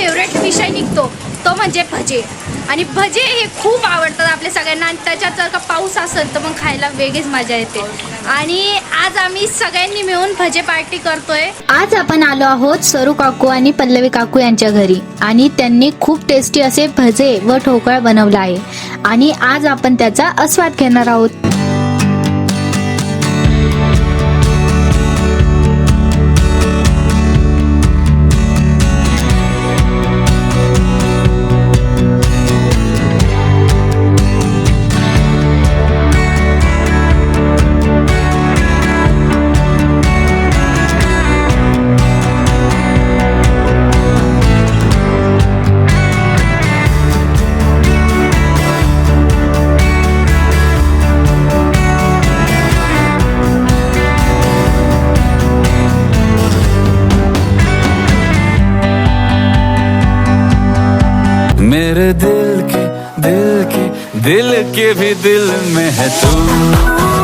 Favourite विषय निघतो तो म्हणजे भजे. आणि भजे हे खूप आवडतात आपल्या सगळ्यांना आणि त्याच्यात जर का पाऊस असेल तर मग खायला वेगळीच मजा येते. आणि आज आम्ही सगळ्यांनी मिळून भजे पार्टी करतोय. आज आपण आलो आहोत सरू काकू आणि पल्लवी काकू यांच्या घरी आणि त्यांनी खूप टेस्टी असे भजे व ढोकळा बनवला आहे आणि आज आपण त्याचा आस्वाद घेणार आहोत. मेरे दिल के भी दिल में है तू.